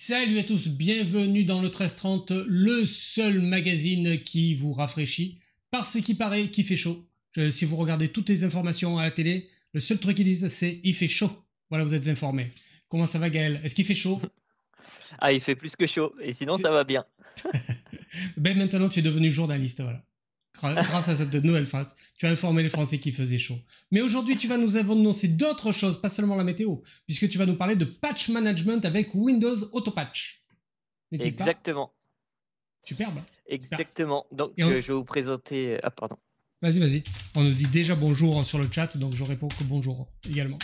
Salut à tous, bienvenue dans le 1330, le seul magazine qui vous rafraîchit, parce qu'il paraît qu'il fait chaud. Si vous regardez toutes les informations à la télé, le seul truc qu'ils disent c'est il fait chaud. Voilà, vous êtes informés. Comment ça va Gaël? Est-ce qu'il fait chaud? Ah, il fait plus que chaud, et sinon ça C'est- va bien. Ben maintenant tu es devenu journaliste, voilà. Grâce à cette nouvelle phrase, tu as informé les Français qu'il faisait chaud. Mais aujourd'hui, tu vas nous annoncer d'autres choses, pas seulement la météo, puisque tu vas nous parler de patch management avec Windows Autopatch. N'est-il pas? Exactement, Superbe. Super. exactement. Et Donc, je vais vous présenter. Ah, pardon. vas-y, vas-y. On nous dit déjà bonjour sur le chat, donc je réponds que bonjour également.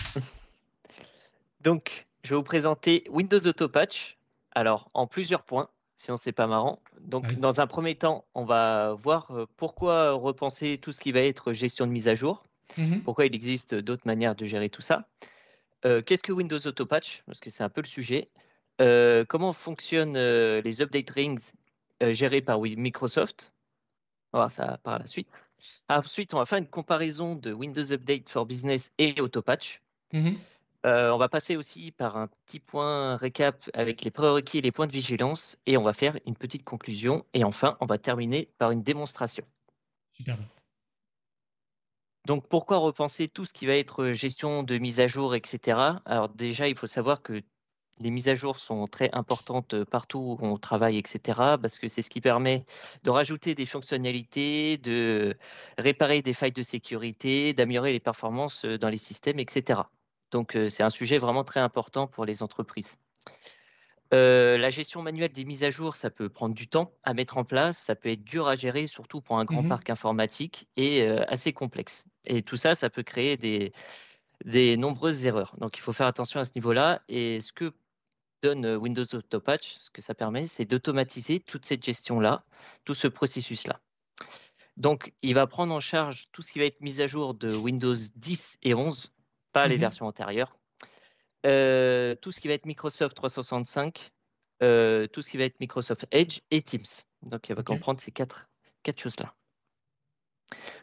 Donc, je vais vous présenter Windows Auto Patch. Alors, en plusieurs points, sinon c'est pas marrant. Donc, Allez. dans un premier temps, on va voir pourquoi repenser tout ce qui va être gestion de mise à jour, Mhm. pourquoi il existe d'autres manières de gérer tout ça. Qu'est-ce que Windows Auto Patch? Parce que c'est un peu le sujet. Comment fonctionnent les update rings gérés par Microsoft? On va voir ça par la suite. Ensuite, on va faire une comparaison de Windows Update for Business et Autopatch. Mhm. On va passer aussi par un petit point récap avec les prérequis et les points de vigilance. Et on va faire une petite conclusion. Et enfin, on va terminer par une démonstration. Superbe. Donc, pourquoi repenser tout ce qui va être gestion de mise à jour, etc. Alors déjà, il faut savoir que les mises à jour sont très importantes partout où on travaille, etc. Parce que c'est ce qui permet de rajouter des fonctionnalités, de réparer des failles de sécurité, d'améliorer les performances dans les systèmes, etc. Donc, c'est un sujet vraiment très important pour les entreprises. La gestion manuelle des mises à jour, ça peut prendre du temps à mettre en place, ça peut être dur à gérer, surtout pour un grand Mhm. parc informatique et assez complexe. Et tout ça, ça peut créer des nombreuses erreurs. Donc, il faut faire attention à ce niveau-là. Et ce que donne Windows Autopatch, ce que ça permet, c'est d'automatiser toute cette gestion-là, tout ce processus-là. Donc, il va prendre en charge tout ce qui va être mise à jour de Windows 10 et 11, pas les Mhm. versions antérieures. Tout ce qui va être Microsoft 365, tout ce qui va être Microsoft Edge et Teams. Donc, il va Ok. comprendre ces quatre choses-là.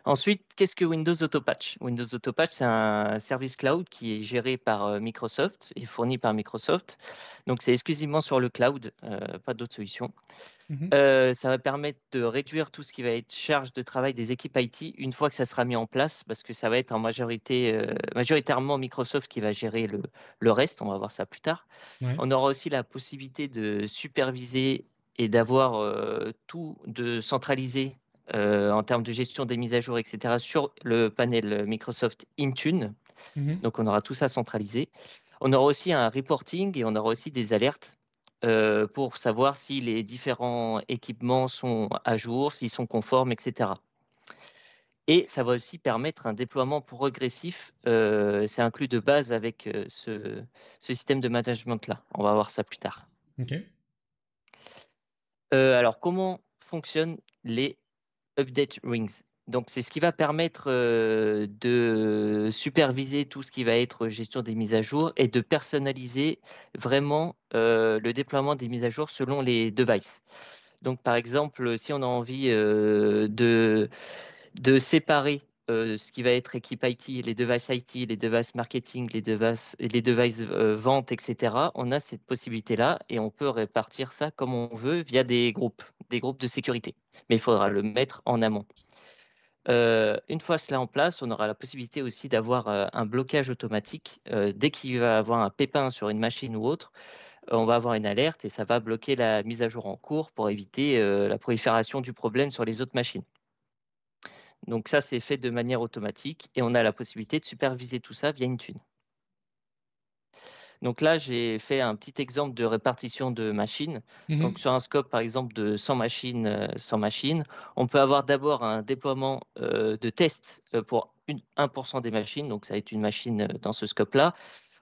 Ensuite, qu'est-ce que Windows Autopatch? Windows Autopatch, c'est un service cloud qui est géré par Microsoft et fourni par Microsoft. Donc, c'est exclusivement sur le cloud, pas d'autres solutions. Mhm. Ça va permettre de réduire tout ce qui va être charge de travail des équipes IT une fois que ça sera mis en place, parce que ça va être en majoritairement Microsoft qui va gérer le reste. On va voir ça plus tard. Ouais. On aura aussi la possibilité de superviser et d'avoir tout de centralisé en termes de gestion des mises à jour, etc., sur le panel Microsoft Intune. Mhm. Donc, on aura tout ça centralisé. On aura aussi un reporting et on aura aussi des alertes pour savoir si les différents équipements sont à jour, s'ils sont conformes, etc. Et ça va aussi permettre un déploiement progressif. C'est inclus de base avec ce système de management-là. On va voir ça plus tard. Ok. Alors, comment fonctionnent les update rings? Donc, c'est ce qui va permettre de superviser tout ce qui va être gestion des mises à jour et de personnaliser vraiment le déploiement des mises à jour selon les devices. Donc, par exemple, si on a envie de séparer ce qui va être équipe IT, les devices marketing, les devices vente, etc., on a cette possibilité-là et on peut répartir ça comme on veut via des groupes de sécurité. Mais il faudra le mettre en amont. Une fois cela en place, on aura la possibilité aussi d'avoir un blocage automatique. Dès qu'il va y avoir un pépin sur une machine ou autre, on va avoir une alerte et ça va bloquer la mise à jour en cours pour éviter la prolifération du problème sur les autres machines. Donc ça, c'est fait de manière automatique et on a la possibilité de superviser tout ça via Intune. Donc là, j'ai fait un petit exemple de répartition de machines. Donc Mhm. sur un scope, par exemple, de 100 machines, on peut avoir d'abord un déploiement de test pour 1% des machines. Donc ça va être une machine dans ce scope-là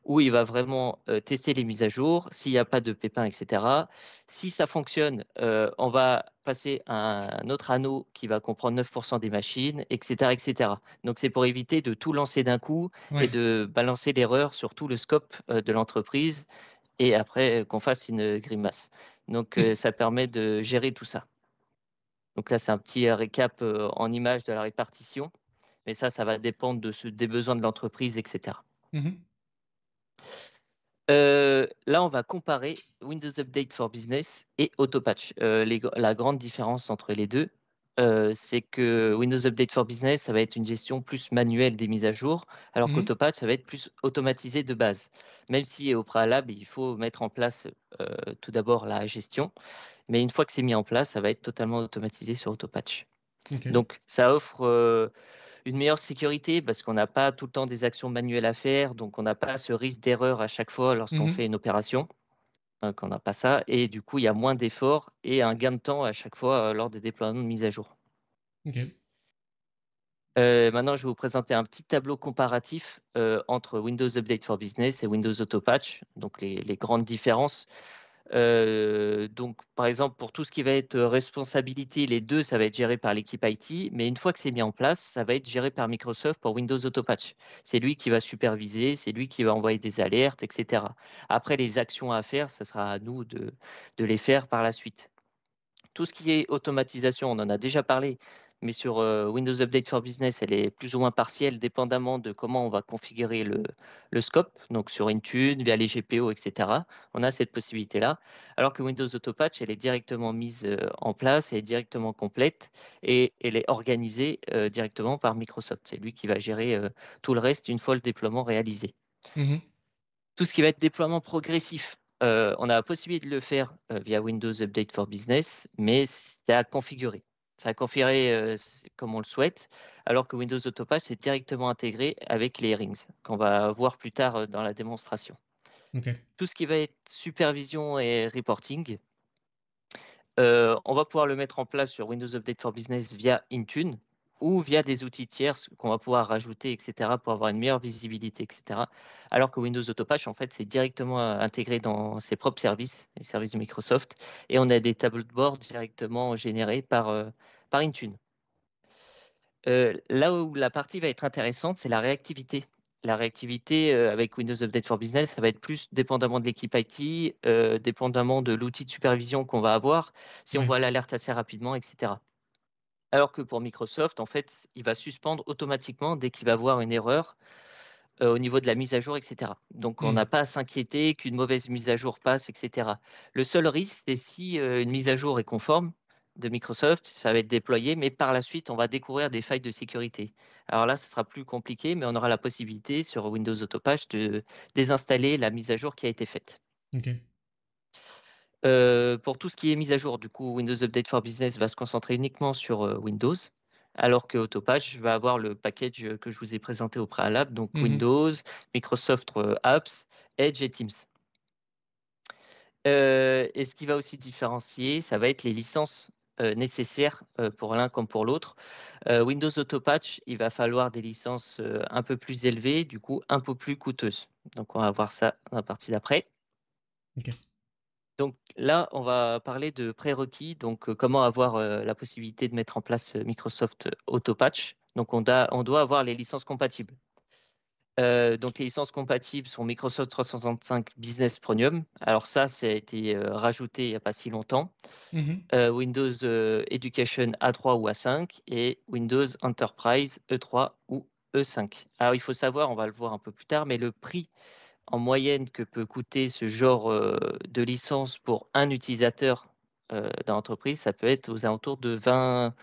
où il va vraiment tester les mises à jour, s'il n'y a pas de pépins, etc. Si ça fonctionne, on va passer à un autre anneau qui va comprendre 9% des machines, etc., etc. Donc, c'est pour éviter de tout lancer d'un coup et Ouais. de balancer l'erreur sur tout le scope de l'entreprise et après qu'on fasse une grimace. Donc, ça permet de gérer tout ça. Donc là, c'est un petit récap en image de la répartition, mais ça va dépendre des besoins de l'entreprise, etc. Mhm. Là, on va comparer Windows Update for Business et Autopatch. La grande différence entre les deux, c'est que Windows Update for Business, ça va être une gestion plus manuelle des mises à jour, alors Mhm. qu'Autopatch, ça va être plus automatisé de base. Même si au préalable, il faut mettre en place tout d'abord la gestion, mais une fois que c'est mis en place, ça va être totalement automatisé sur Autopatch. Ok. Donc, ça offre une meilleure sécurité parce qu'on n'a pas tout le temps des actions manuelles à faire, donc on n'a pas ce risque d'erreur à chaque fois lorsqu'on Mhm. fait une opération. Donc on n'a pas ça, et du coup il y a moins d'efforts et un gain de temps à chaque fois lors des déploiements de mise à jour. Ok. Maintenant, je vais vous présenter un petit tableau comparatif entre Windows Update for Business et Windows Autopatch, donc les grandes différences. Donc, par exemple, pour tout ce qui va être responsabilité, les deux, ça va être géré par l'équipe IT, mais une fois que c'est mis en place, ça va être géré par Microsoft pour Windows Autopatch. C'est lui qui va superviser, c'est lui qui va envoyer des alertes, etc. Après, les actions à faire, ça sera à nous de les faire par la suite. Tout ce qui est automatisation, on en a déjà parlé, mais sur Windows Update for Business, elle est plus ou moins partielle, dépendamment de comment on va configurer le scope, donc sur Intune, via les GPO, etc. On a cette possibilité-là, alors que Windows Autopatch, elle est directement mise en place, elle est directement complète, et elle est organisée directement par Microsoft. C'est lui qui va gérer tout le reste une fois le déploiement réalisé. Mhm. Tout ce qui va être déploiement progressif, on a la possibilité de le faire via Windows Update for Business, mais c'est à configurer. C'est à configurer comme on le souhaite, alors que Windows Autopatch est directement intégré avec les rings, qu'on va voir plus tard dans la démonstration. Ok. Tout ce qui va être supervision et reporting, on va pouvoir le mettre en place sur Windows Update for Business via Intune ou via des outils tiers qu'on va pouvoir rajouter, etc., pour avoir une meilleure visibilité, etc. Alors que Windows Autopatch, en fait, c'est directement intégré dans ses propres services, les services de Microsoft, et on a des tableaux de bord directement générés par Intune. Là où la partie va être intéressante, c'est la réactivité. La réactivité avec Windows Update for Business, ça va être plus dépendamment de l'équipe IT, dépendamment de l'outil de supervision qu'on va avoir, si on Ouais. voit l'alerte assez rapidement, etc. Alors que pour Microsoft, en fait, il va suspendre automatiquement dès qu'il va voir une erreur au niveau de la mise à jour, etc. Donc, on n'a Mhm. pas à s'inquiéter qu'une mauvaise mise à jour passe, etc. Le seul risque, c'est si une mise à jour est conforme de Microsoft, ça va être déployé, mais par la suite, on va découvrir des failles de sécurité. Alors là, ce sera plus compliqué, mais on aura la possibilité sur Windows Autopatch de désinstaller la mise à jour qui a été faite. Ok. Pour tout ce qui est mise à jour, du coup, Windows Update for Business va se concentrer uniquement sur Windows, alors que Autopatch va avoir le package que je vous ai présenté au préalable, donc Mhm. Windows, Microsoft Apps, Edge et Teams. Et ce qui va aussi différencier, ça va être les licences nécessaires pour l'un comme pour l'autre. Windows Autopatch, il va falloir des licences un peu plus élevées, du coup un peu plus coûteuses. Donc on va voir ça dans la partie d'après. Ok. Donc là, on va parler de prérequis, donc comment avoir la possibilité de mettre en place Microsoft Autopatch. Donc on doit avoir les licences compatibles. Donc les licences compatibles sont Microsoft 365 Business Premium. Alors ça a été rajouté il n'y a pas si longtemps. Mhm. Windows Education A3 ou A5 et Windows Enterprise E3 ou E5. Alors il faut savoir, on va le voir un peu plus tard, mais le prix en moyenne que peut coûter ce genre de licence pour un utilisateur dans l'entreprise, ça peut être aux alentours de 20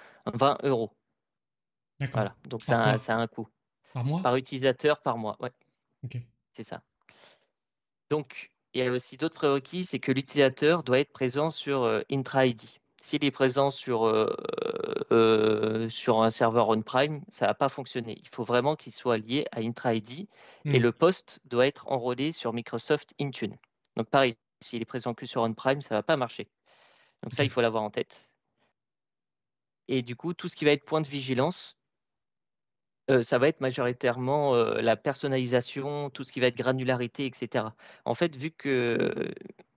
euros. D'accord. Voilà, donc Par quoi? ça a un coût. Par mois? Par utilisateur, par mois. Ouais, Ok. c'est ça. Donc, il y a aussi d'autres prérequis, c'est que l'utilisateur doit être présent sur Intra-ID. S'il est présent sur un serveur on-prime, ça ne va pas fonctionner. Il faut vraiment qu'il soit lié à Intra-ID et Mhm. le poste doit être enrôlé sur Microsoft Intune. Donc pareil, s'il est présent que sur on-prime, ça ne va pas marcher. Donc ça, il Ok. faut l'avoir en tête. Et du coup, tout ce qui va être point de vigilance, ça va être majoritairement la personnalisation, tout ce qui va être granularité, etc. En fait, vu que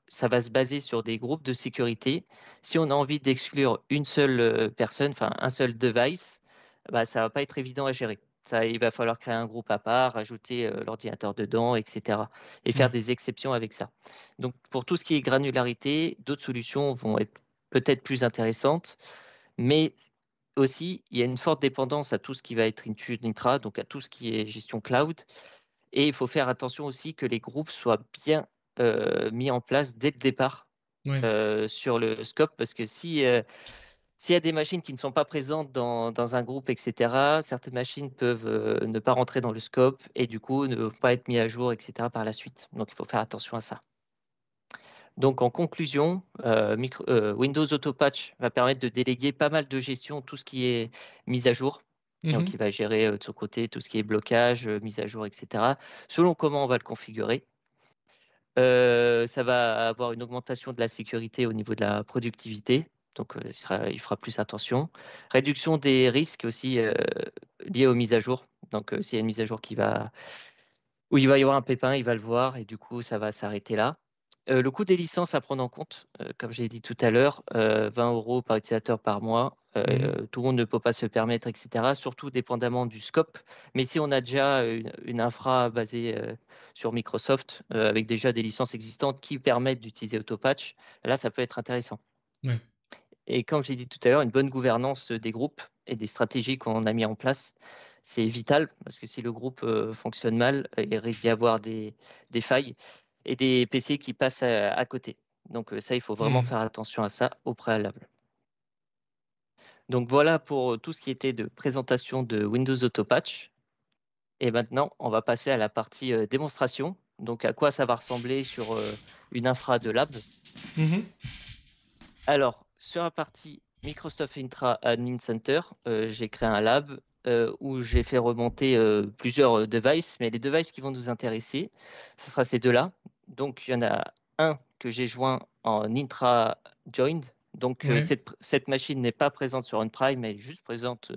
ça va se baser sur des groupes de sécurité, si on a envie d'exclure une seule personne, enfin un seul device, bah, ça va pas être évident à gérer. Ça, il va falloir créer un groupe à part, ajouter l'ordinateur dedans, etc. Et faire Ouais. des exceptions avec ça. Donc, pour tout ce qui est granularité, d'autres solutions vont être peut-être plus intéressantes, mais aussi, il y a une forte dépendance à tout ce qui va être Intune Intra, donc à tout ce qui est gestion cloud. Et il faut faire attention aussi que les groupes soient bien mis en place dès le départ Ouais. sur le scope, parce que si s'il y a des machines qui ne sont pas présentes dans un groupe, etc., certaines machines peuvent ne pas rentrer dans le scope et du coup ne pas être mis à jour, etc. par la suite. Donc il faut faire attention à ça. Donc en conclusion, Windows Auto Patch va permettre de déléguer pas mal de gestion, tout ce qui est mise à jour. Donc Mhm. il va gérer de son côté tout ce qui est blocage, mise à jour, etc. Selon comment on va le configurer. Ça va avoir une augmentation de la sécurité au niveau de la productivité. Donc, il fera plus attention. Réduction des risques aussi liés aux mises à jour. Donc, s'il y a une mise à jour où il va y avoir un pépin, il va le voir et du coup, ça va s'arrêter là. Le coût des licences à prendre en compte, comme j'ai dit tout à l'heure, 20 € par utilisateur par mois. Mhm. Tout le monde ne peut pas se permettre, etc. Surtout dépendamment du scope. Mais si on a déjà une infra basée sur Microsoft, avec déjà des licences existantes qui permettent d'utiliser Autopatch, là, ça peut être intéressant. Ouais. Et comme j'ai dit tout à l'heure, une bonne gouvernance des groupes et des stratégies qu'on a mis en place, c'est vital parce que si le groupe fonctionne mal, il risque d'y avoir des failles et des PC qui passent à côté. Donc ça, il faut vraiment Mhm. faire attention à ça au préalable. Donc voilà pour tout ce qui était de présentation de Windows Autopatch. Et maintenant, on va passer à la partie démonstration. Donc à quoi ça va ressembler sur une infra de lab. Mhm. Alors, sur la partie Microsoft Intra Admin Center, j'ai créé un lab où j'ai fait remonter plusieurs devices, mais les devices qui vont nous intéresser, ce sera ces deux-là. Donc, il y en a un que j'ai joint en Intra Joined. Donc, Ouais. cette machine n'est pas présente sur on-prime, elle est juste présente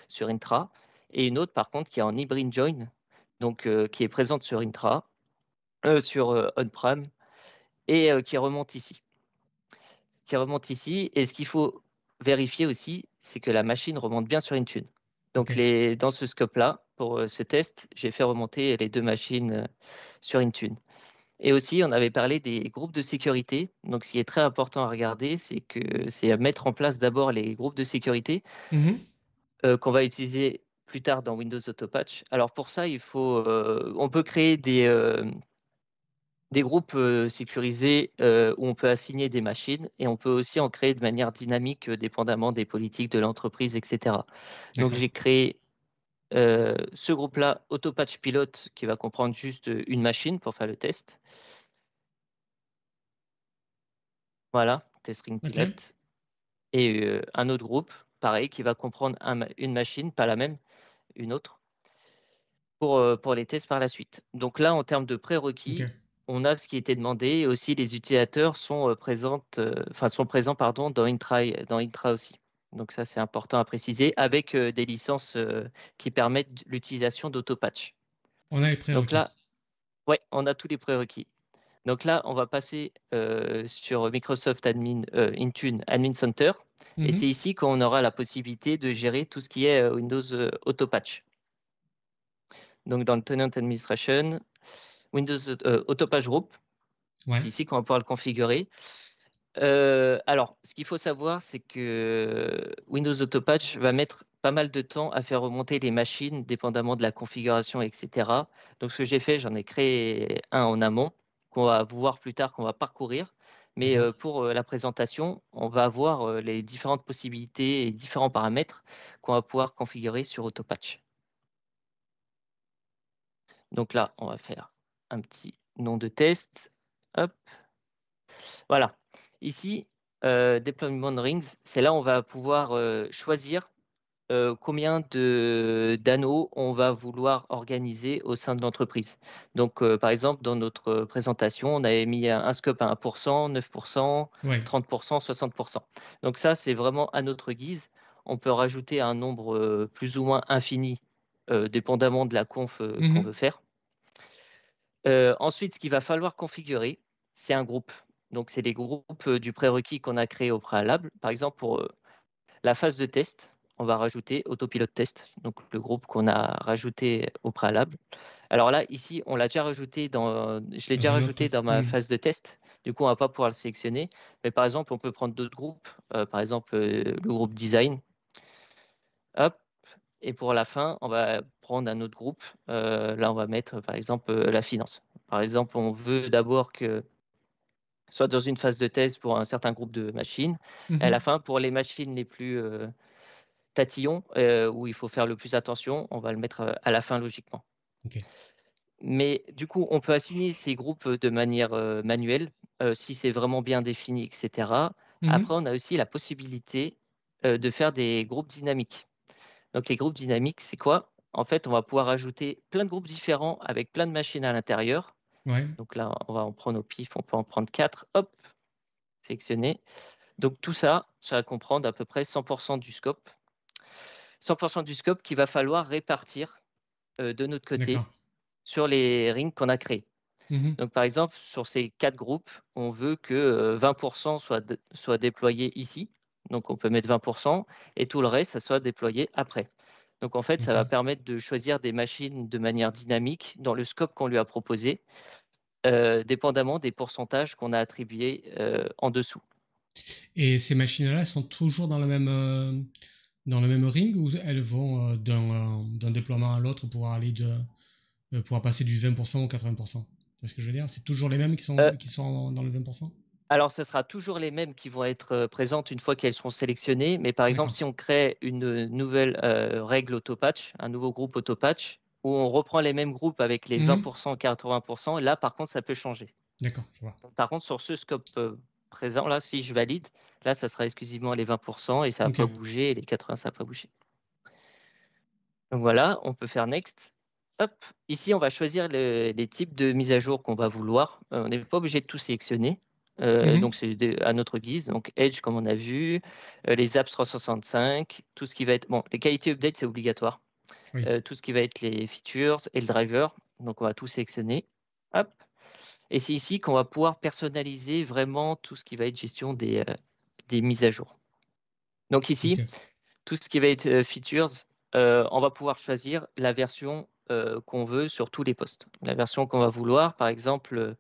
sur Intra. Et une autre, par contre, qui est en Hybrid Join, donc qui est présente sur Intra, sur on-prime, et qui remonte ici. Et ce qu'il faut vérifier aussi, c'est que la machine remonte bien sur Intune. Ok. Donc, dans ce scope-là, pour ce test, j'ai fait remonter les deux machines sur Intune. Et aussi, on avait parlé des groupes de sécurité. Donc, ce qui est très important à regarder, c'est à mettre en place d'abord les groupes de sécurité Mhm. qu'on va utiliser plus tard dans Windows Autopatch. Alors, pour ça, on peut créer des groupes sécurisés où on peut assigner des machines et on peut aussi en créer de manière dynamique dépendamment des politiques de l'entreprise, etc. Donc D'accord. j'ai créé ce groupe-là, Autopatch Pilot, qui va comprendre juste une machine pour faire le test. Voilà, Test String Ok. Pilot. Et un autre groupe, pareil, qui va comprendre une machine, pas la même, une autre, pour les tests par la suite. Donc là, en termes de Ok. prérequis, on a ce qui était demandé et aussi les utilisateurs sont, sont présents pardon, dans Intra aussi. Donc ça, c'est important à préciser avec des licences qui permettent l'utilisation d'autopatch. On a les Donc prérequis. là, ouais, on a tous les prérequis. Donc là, on va passer sur Microsoft Intune Admin Center. Et c'est Mhm. ici qu'on aura la possibilité de gérer tout ce qui est Windows Autopatch. Donc dans le Tenant Administration, Windows Autopage Group, Ouais. c'est ici qu'on va pouvoir le configurer. Alors, ce qu'il faut savoir, c'est que Windows Autopatch va mettre pas mal de temps à faire remonter les machines, dépendamment de la configuration, etc. Donc, ce que j'ai fait, j'en ai créé un en amont, qu'on va voir plus tard, qu'on va parcourir. Mais D'accord. pour la présentation, on va voir les différentes possibilités et différents paramètres qu'on va pouvoir configurer sur Autopatch. Donc là, on va faire un petit nom de test. Hop. Voilà. Ici, Deployment Rings, c'est là où on va pouvoir choisir combien d'anneaux on va vouloir organiser au sein de l'entreprise. Donc, par exemple, dans notre présentation, on avait mis un scope à 1%, 9%, Ouais. 30%, 60%. Donc ça, c'est vraiment à notre guise. On peut rajouter un nombre plus ou moins infini, dépendamment de la conf qu'on veut Mhm. faire. Ensuite, ce qu'il va falloir configurer, c'est un groupe. Donc, c'est les groupes du prérequis qu'on a créé au préalable. Par exemple, pour la phase de test, on va rajouter autopilote test, donc le groupe qu'on a rajouté au préalable. Alors là, ici, je l'ai Dans déjà un autre rajouté truc. dans ma phase de test. Du coup, on ne va pas pouvoir le sélectionner. Mais par exemple, on peut prendre d'autres groupes, par exemple le groupe design. Hop. Et pour la fin, on va prendre un autre groupe. Là, on va mettre par exemple la finance. Par exemple, on veut d'abord que soit dans une phase de test pour un certain groupe de machines. Et à la Mhm. fin, pour les machines les plus tatillons, où il faut faire le plus attention, on va le mettre à la fin logiquement. Ok. Mais du coup, on peut assigner ces groupes de manière manuelle, si c'est vraiment bien défini, etc. Après, Mhm. on a aussi la possibilité de faire des groupes dynamiques. Donc, les groupes dynamiques, c'est quoi? En fait, on va pouvoir ajouter plein de groupes différents avec plein de machines à l'intérieur. Ouais. Donc là, on va en prendre au pif, on peut en prendre 4. Hop, sélectionner. Donc tout ça, ça va comprendre à peu près 100% du scope. 100% du scope qu'il va falloir répartir de notre côté D'accord. sur les rings qu'on a créés. Mhm. Donc par exemple, sur ces 4 groupes, on veut que 20% soit déployé ici. Donc on peut mettre 20% et tout le reste, ça soit déployé après. Donc en fait, ça Ok. va permettre de choisir des machines de manière dynamique dans le scope qu'on lui a proposé, dépendamment des pourcentages qu'on a attribués en dessous. Et ces machines-là sont toujours dans le même ring ou elles vont d'un déploiement à l'autre pour aller pour passer du 20% au 80%? C'est ce que je veux dire? C'est toujours les mêmes Euh, qui sont dans le 20%? Alors, ce sera toujours les mêmes qui vont être présentes une fois qu'elles seront sélectionnées. Mais par exemple, D'accord. si on crée une nouvelle règle autopatch, un nouveau groupe autopatch, où on reprend les mêmes groupes avec les Mhm. 20%, 80%, là, par contre, ça peut changer. D'accord, je vois. Par contre, sur ce scope présent, là, si je valide, là, ça sera exclusivement les 20% et ça ne va Ok. pas bouger, et les 80%, ça ne va pas bouger. Donc voilà, on peut faire Next. Hop, ici, on va choisir les types de mise à jour qu'on va vouloir. On n'est pas obligé de tout sélectionner. Donc, Mhm. c'est à notre guise. Donc, Edge, comme on a vu, les apps 365, tout ce qui va être. Bon, les qualités update, c'est obligatoire. Oui. Tout ce qui va être les features et le driver. Donc, on va tout sélectionner. Hop. Et c'est ici qu'on va pouvoir personnaliser vraiment tout ce qui va être gestion des mises à jour. Donc, ici, Ok. tout ce qui va être features, on va pouvoir choisir la version qu'on veut sur tous les postes. La version qu'on va vouloir, par exemple,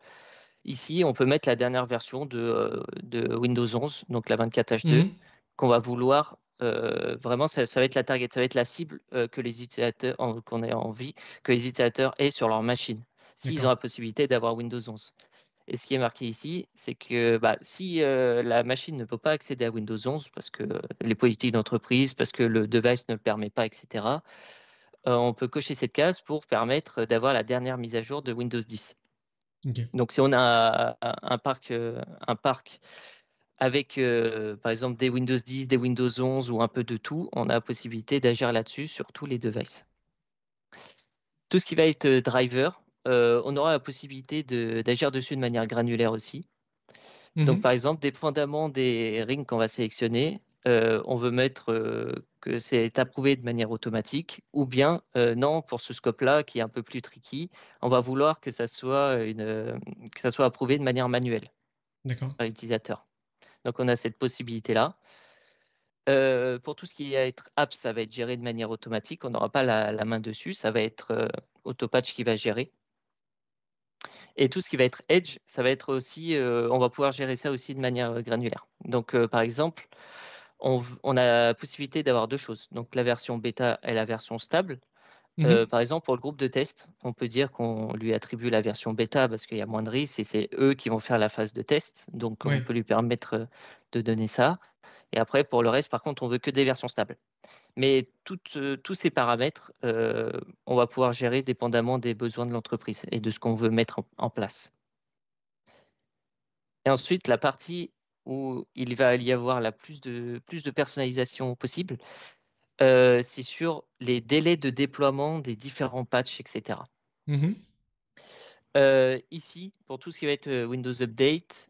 ici, on peut mettre la dernière version de Windows 11, donc la 24H2, Mhm. qu'on va vouloir. Vraiment, ça va être la target, ça va être la cible que les utilisateurs, qu'on ait envie que les utilisateurs aient sur leur machine, s'ils ont D'accord. la possibilité d'avoir Windows 11. Et ce qui est marqué ici, c'est que si la machine ne peut pas accéder à Windows 11 parce que les politiques d'entreprise, parce que le device ne le permet pas, etc., on peut cocher cette case pour permettre d'avoir la dernière mise à jour de Windows 10. Ok. Donc, si on a un parc avec, par exemple, des Windows 10, des Windows 11 ou un peu de tout, on a la possibilité d'agir là-dessus sur tous les devices. Tout ce qui va être driver, on aura la possibilité d'agir dessus de manière granulaire aussi. Donc, Mhm. par exemple, dépendamment des rings qu'on va sélectionner, on veut mettre que c'est approuvé de manière automatique, ou bien non, pour ce scope-là, qui est un peu plus tricky, on va vouloir que ça soit approuvé de manière manuelle D'accord. par l'utilisateur. Donc, on a cette possibilité-là. Pour tout ce qui va être apps, ça va être géré de manière automatique. On n'aura pas la main dessus. Ça va être Autopatch qui va gérer. Et tout ce qui va être Edge, ça va être aussi, on va pouvoir gérer ça aussi de manière granulaire. Donc, par exemple, on a la possibilité d'avoir deux choses. Donc, la version bêta et la version stable. Mhm. Par exemple, pour le groupe de test, on peut dire qu'on lui attribue la version bêta parce qu'il y a moins de risques et c'est eux qui vont faire la phase de test. Donc, on Ouais. peut lui permettre de donner ça. Et après, pour le reste, par contre, on veut que des versions stables. Mais tous ces paramètres, on va pouvoir gérer dépendamment des besoins de l'entreprise et de ce qu'on veut mettre en place. Et ensuite, la partie où il va y avoir plus de personnalisation possible, c'est sur les délais de déploiement des différents patchs, etc. Mhm. Ici, pour tout ce qui va être Windows Update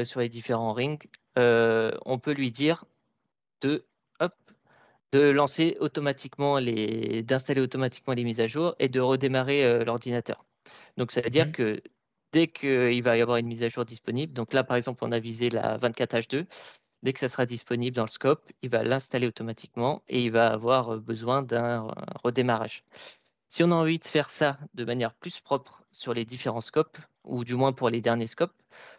sur les différents rings, on peut lui dire de, hop, de lancer automatiquement d'installer automatiquement les mises à jour et de redémarrer l'ordinateur. Donc, ça veut Ok. dire que dès qu'il va y avoir une mise à jour disponible, donc là, par exemple, on a visé la 24H2, dès que ça sera disponible dans le scope, il va l'installer automatiquement et il va avoir besoin d'un redémarrage. Si on a envie de faire ça de manière plus propre sur les différents scopes, ou du moins pour les derniers scopes,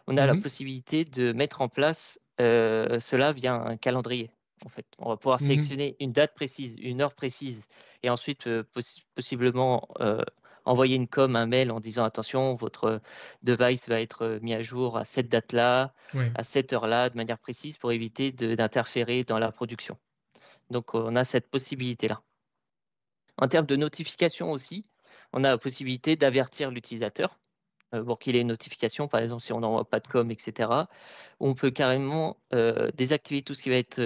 on a la Mhm. possibilité de mettre en place cela via un calendrier. En fait, on va pouvoir Mhm. sélectionner une date précise, une heure précise, et ensuite possiblement envoyer une com, un mail en disant attention, votre device va être mis à jour à cette date-là, Ouais. à cette heure-là, de manière précise pour éviter d'interférer dans la production. Donc, on a cette possibilité-là. En termes de notification aussi, on a la possibilité d'avertir l'utilisateur pour qu'il ait une notification, par exemple si on n'envoie pas de com, etc. On peut carrément désactiver tout ce qui va être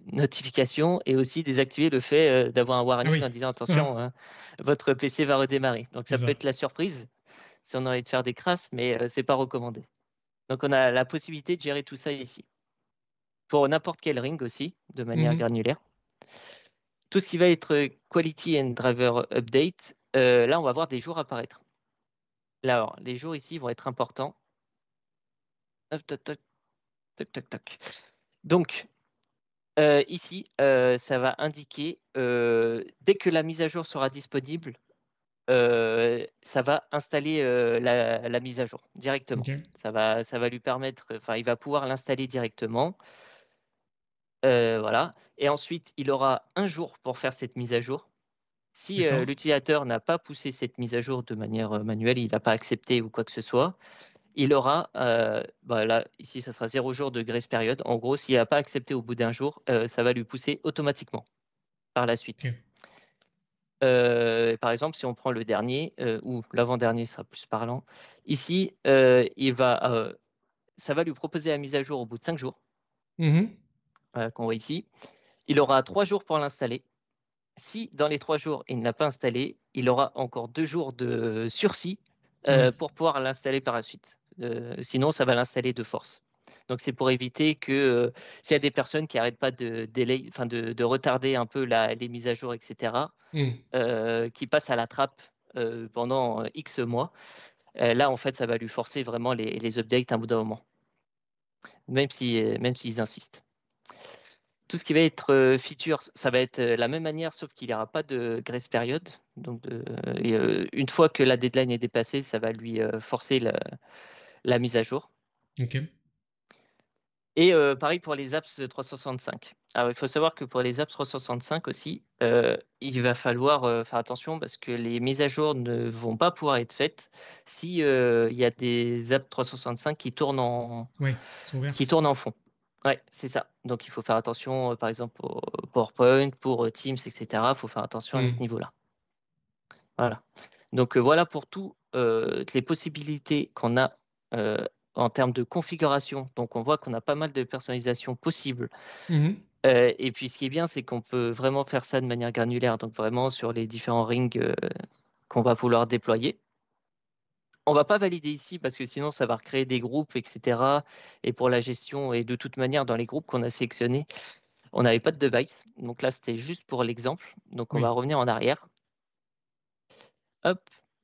notification et aussi désactiver le fait d'avoir un Ah warning oui. en disant attention, votre PC va redémarrer. Donc C'est ça peut ça. être la surprise si on a envie de faire des crasses, mais c'est pas recommandé. Donc on a la possibilité de gérer tout ça ici. Pour n'importe quel ring aussi, de manière Mhm. granulaire. Tout ce qui va être Quality and Driver Update, là, on va voir des jours apparaître. Là, alors, les jours ici vont être importants. Hop, toc, toc, toc, toc, toc. Donc, ici, ça va indiquer, dès que la mise à jour sera disponible, ça va installer la mise à jour directement. Ok. Ça va lui permettre, enfin, il va pouvoir l'installer directement. Voilà. Et ensuite, il aura un jour pour faire cette mise à jour. Si D'accord. l'utilisateur n'a pas poussé cette mise à jour de manière manuelle, il n'a pas accepté ou quoi que ce soit, il aura, là, ici, ça sera 0 jour de grace période. En gros, s'il n'a pas accepté au bout d'un jour, ça va lui pousser automatiquement par la suite. Ok. Par exemple, si on prend le dernier, ou l'avant-dernier sera plus parlant, ici, ça va lui proposer la mise à jour au bout de 5 jours, Mhm. qu'on voit ici. Il aura 3 jours pour l'installer. Si dans les 3 jours, il ne l'a pas installé, il aura encore 2 jours de sursis Ouais. pour pouvoir l'installer par la suite. Sinon, ça va l'installer de force. Donc, c'est pour éviter que s'il y a des personnes qui n'arrêtent pas de retarder un peu les mises à jour, etc., Mhm. qui passent à la trappe pendant X mois, là, en fait, ça va lui forcer vraiment les updates à un bout d'un moment, même s'ils insistent. Tout ce qui va être feature, ça va être la même manière, sauf qu'il n'y aura pas de grace period. Donc, une fois que la deadline est dépassée, ça va lui forcer la mise à jour. Ok. Et pareil pour les apps 365. Alors, il faut savoir que pour les apps 365 aussi, il va falloir faire attention parce que les mises à jour ne vont pas pouvoir être faites si il y a des apps 365 Ouais. Ils sont qui ouvertes. tournent en fond. Ouais, c'est ça. Donc, il faut faire attention, par exemple, au PowerPoint, pour Teams, etc. Il faut faire attention à ce Mhm. niveau-là. Voilà. Donc, voilà pour toutes les possibilités qu'on a en termes de configuration. Donc, on voit qu'on a pas mal de personnalisation possible. Mhm. Et puis, ce qui est bien, c'est qu'on peut vraiment faire ça de manière granulaire. Donc, vraiment sur les différents rings qu'on va vouloir déployer. On va pas valider ici parce que sinon, ça va recréer des groupes, etc. Et pour la gestion, et de toute manière, dans les groupes qu'on a sélectionnés, on n'avait pas de device. Donc là, c'était juste pour l'exemple. Donc, on va Oui. revenir en arrière. Hop.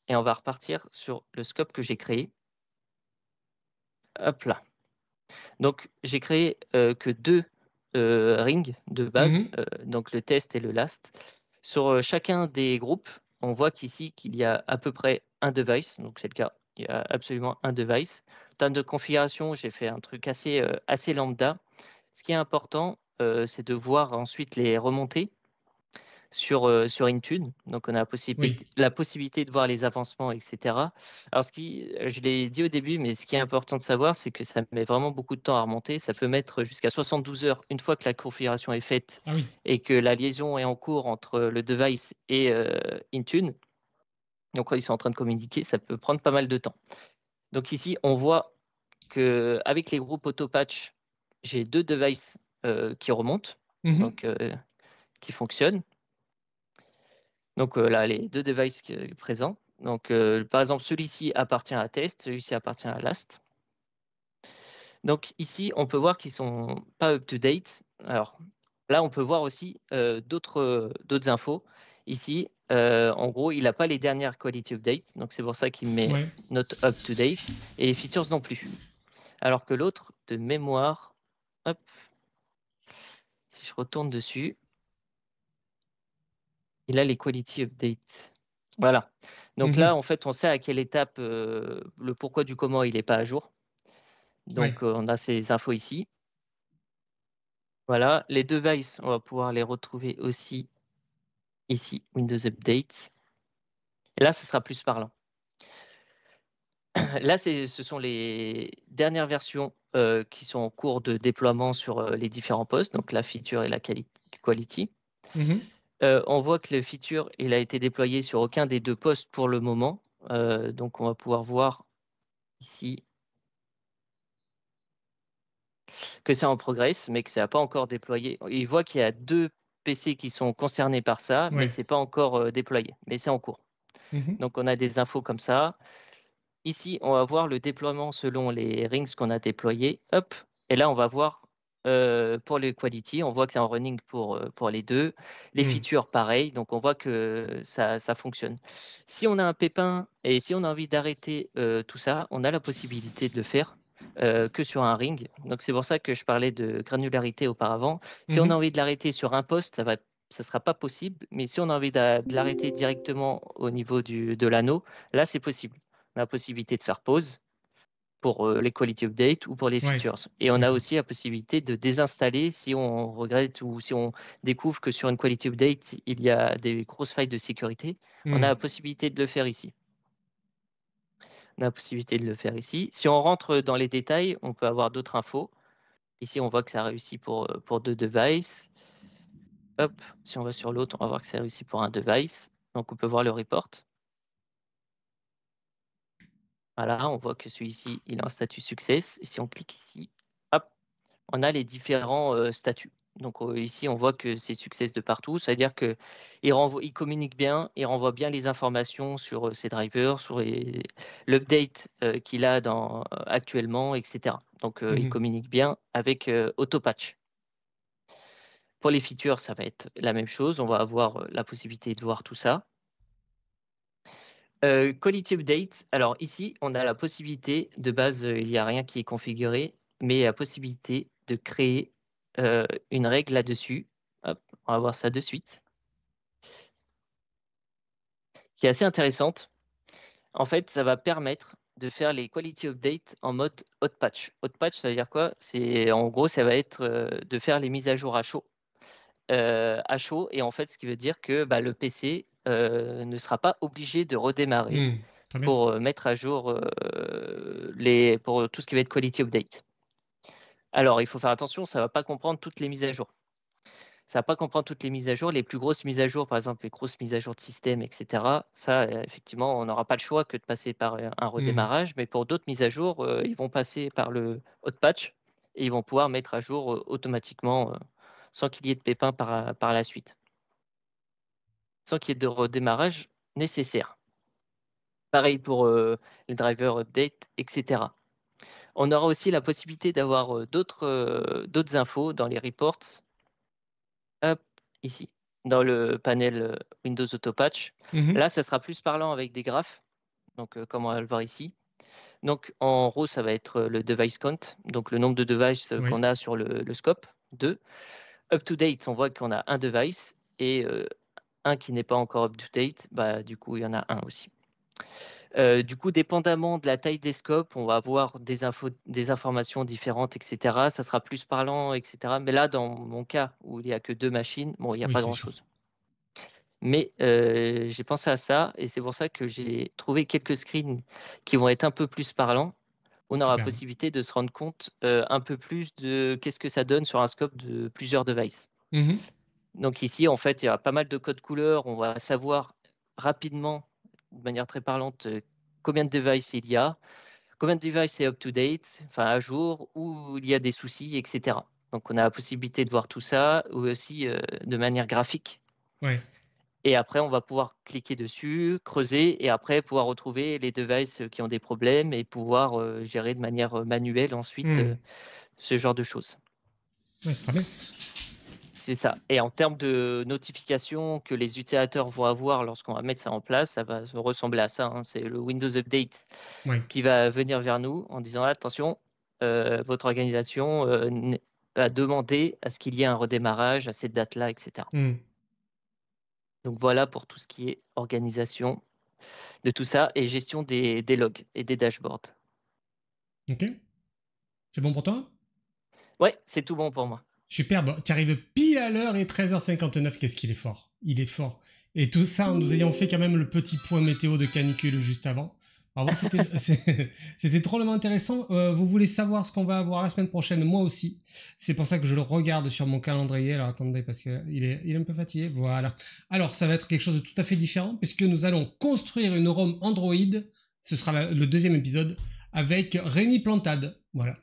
Et on va repartir sur le scope que j'ai créé. Hop là. Donc, j'ai créé que 2 rings de base, Mhm. donc le test et le last. Sur chacun des groupes, on voit qu'ici, qu'il y a à peu près un device. Donc, c'est le cas. Il y a absolument un device. En termes de configuration, j'ai fait un truc assez lambda. Ce qui est important, c'est de voir ensuite les remontées sur Intune. Donc, on a Oui. la possibilité de voir les avancements, etc. Alors, je l'ai dit au début, mais ce qui est important de savoir, c'est que ça met vraiment beaucoup de temps à remonter. Ça peut mettre jusqu'à 72 heures une fois que la configuration est faite Ah oui. et que la liaison est en cours entre le device et Intune. Donc, quand ils sont en train de communiquer, ça peut prendre pas mal de temps. Donc, ici, on voit qu'avec les groupes auto-patch, j'ai 2 devices qui remontent, Mhm. donc qui fonctionnent. Donc là, les 2 devices présents. Donc, par exemple, celui-ci appartient à test, celui-ci appartient à last. Donc ici, on peut voir qu'ils sont pas up-to-date. Alors là, on peut voir aussi d'autres infos. Ici, en gros, il n'a pas les dernières quality updates. Donc c'est pour ça qu'il met Ouais. not up-to-date. Et les features non plus. Alors que l'autre, de mémoire, hop, si je retourne dessus, il a les quality updates. Voilà. Donc là, Mhm. en fait, on sait à quelle étape, le pourquoi du comment il n'est pas à jour. Ouais. Donc, on a ces infos ici. Voilà. Les devices, on va pouvoir les retrouver aussi ici, Windows Update. Et là, ce sera plus parlant. Là, ce sont les dernières versions qui sont en cours de déploiement sur les différents postes, donc la feature et la quality. Mhm. On voit que le feature, il a été déployé sur aucun des deux postes pour le moment. Donc, on va pouvoir voir ici que c'est en progress, mais que ça n'a pas encore déployé. Il voit qu'il y a 2 PC qui sont concernés par ça, mais Ouais. c'est pas encore déployé, mais c'est en cours. Mhm. Donc, on a des infos comme ça. Ici, on va voir le déploiement selon les rings qu'on a déployés. Hop, et là, on va voir pour les quality, on voit que c'est en running pour les deux. Les Mhm. features, pareil, donc on voit que ça fonctionne. Si on a un pépin et si on a envie d'arrêter tout ça, on a la possibilité de le faire que sur un ring. Donc c'est pour ça que je parlais de granularité auparavant. Si on a Mhm. envie de l'arrêter sur un poste, ça ne sera pas possible. Mais si on a envie de l'arrêter directement au niveau de l'anneau, là, c'est possible. On a la possibilité de faire pause pour les quality updates ou pour les Ouais. features. Et on a D'accord. aussi la possibilité de désinstaller si on regrette ou si on découvre que sur une quality update, il y a des grosses failles de sécurité. On a la Mhm. possibilité de le faire ici. On a la possibilité de le faire ici. Si on rentre dans les détails, on peut avoir d'autres infos. Ici, on voit que ça a réussi pour 2 devices. Hop, si on va sur l'autre, on va voir que ça a réussi pour un device. Donc, on peut voir le report. Voilà, on voit que celui-ci, il a un statut success. Et si on clique ici, hop, on a les différents statuts. Donc ici, on voit que c'est success de partout. C'est-à-dire qu'il il communique bien, il renvoie bien les informations sur ses drivers, sur l'update qu'il a actuellement, etc. Donc il Mhm. communique bien avec Autopatch. Pour les features, ça va être la même chose. On va avoir la possibilité de voir tout ça. Quality Update. Alors ici, on a la possibilité, de base, il n'y a rien qui est configuré, mais la possibilité de créer une règle là-dessus. Hop, on va voir ça de suite. Qui est assez intéressante. En fait, ça va permettre de faire les Quality Updates en mode hot patch. Hot patch, ça veut dire quoi? En gros, ça va être de faire les mises à jour à chaud. Et en fait, ce qui veut dire que le PC ne sera pas obligé de redémarrer Mhm. Très bien. pour mettre à jour pour tout ce qui va être quality update. Alors, il faut faire attention, ça ne va pas comprendre toutes les mises à jour. Ça ne va pas comprendre toutes les mises à jour. Les plus grosses mises à jour, par exemple, les grosses mises à jour de système, etc., ça, effectivement, on n'aura pas le choix que de passer par un Mhm. redémarrage. Mais pour d'autres mises à jour, ils vont passer par le hot patch et ils vont pouvoir mettre à jour automatiquement sans qu'il y ait de pépins par la suite, sans qu'il y ait de redémarrage nécessaire. Pareil pour les drivers update, etc. On aura aussi la possibilité d'avoir d'autres infos dans les reports. Hop, ici, dans le panel Windows Auto Patch. Mhm. Là, ça sera plus parlant avec des graphes, donc comme on va le voir ici. Donc en RAW, ça va être le device count, donc le nombre de devices Oui. qu'on a sur le scope. 2. Up to date, on voit qu'on a un device et un qui n'est pas encore up to date, du coup, il y en a un aussi. Du coup, dépendamment de la taille des scopes, on va avoir des informations différentes, etc. Ça sera plus parlant, etc. Mais là, dans mon cas, où il n'y a que 2 machines, bon, il n'y a Oui, pas c'est sûr. grand-chose. Mais j'ai pensé à ça et c'est pour ça que j'ai trouvé quelques screens qui vont être un peu plus parlants. On aura la Superbe. possibilité de se rendre compte un peu plus de qu'est-ce que ça donne sur un scope de plusieurs devices. Mhm. Donc ici, en fait, il y a pas mal de codes couleurs. On va savoir rapidement, de manière très parlante, combien de devices il y a, combien de devices est up-to-date, enfin à jour, où il y a des soucis, etc. Donc on a la possibilité de voir tout ça, ou aussi de manière graphique. Ouais. Et après, on va pouvoir cliquer dessus, creuser, et après pouvoir retrouver les devices qui ont des problèmes et pouvoir gérer de manière manuelle ensuite Mhm. ce genre de choses. Ouais, c'est très bien. C'est ça. Et en termes de notifications que les utilisateurs vont avoir lorsqu'on va mettre ça en place, ça va ressembler à ça, hein. C'est le Windows Update Ouais. qui va venir vers nous en disant attention, votre organisation a demandé à ce qu'il y ait un redémarrage à cette date-là, etc. Mhm. Donc voilà pour tout ce qui est organisation de tout ça et gestion des logs et des dashboards. Ok. C'est bon pour toi? Ouais, c'est tout bon pour moi. Superbe, tu arrives pile à l'heure et 13h59, qu'est-ce qu'il est fort. Il est fort. Et tout ça en nous ayant fait quand même le petit point météo de canicule juste avant. Bravo, c'était drôlement intéressant. Vous voulez savoir ce qu'on va avoir la semaine prochaine, moi aussi. C'est pour ça que je le regarde sur mon calendrier. Alors attendez, parce qu'il est un peu fatigué. Voilà. Alors, ça va être quelque chose de tout à fait différent, puisque nous allons construire une ROM Android. Ce sera le deuxième épisode avec Rémi Plantade. Voilà.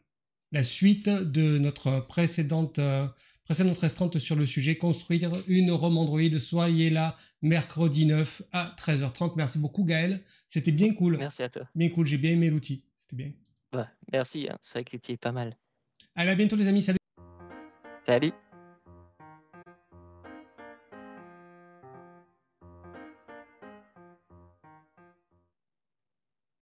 La suite de notre précédente restreinte sur le sujet, construire une ROM Android. Soyez là mercredi 9 à 13h30. Merci beaucoup Gaël, c'était bien cool. Merci à toi. Bien cool, j'ai bien aimé l'outil, c'était bien. Merci, hein. C'est vrai que l'outil est pas mal. Allez, à bientôt les amis, salut. Salut.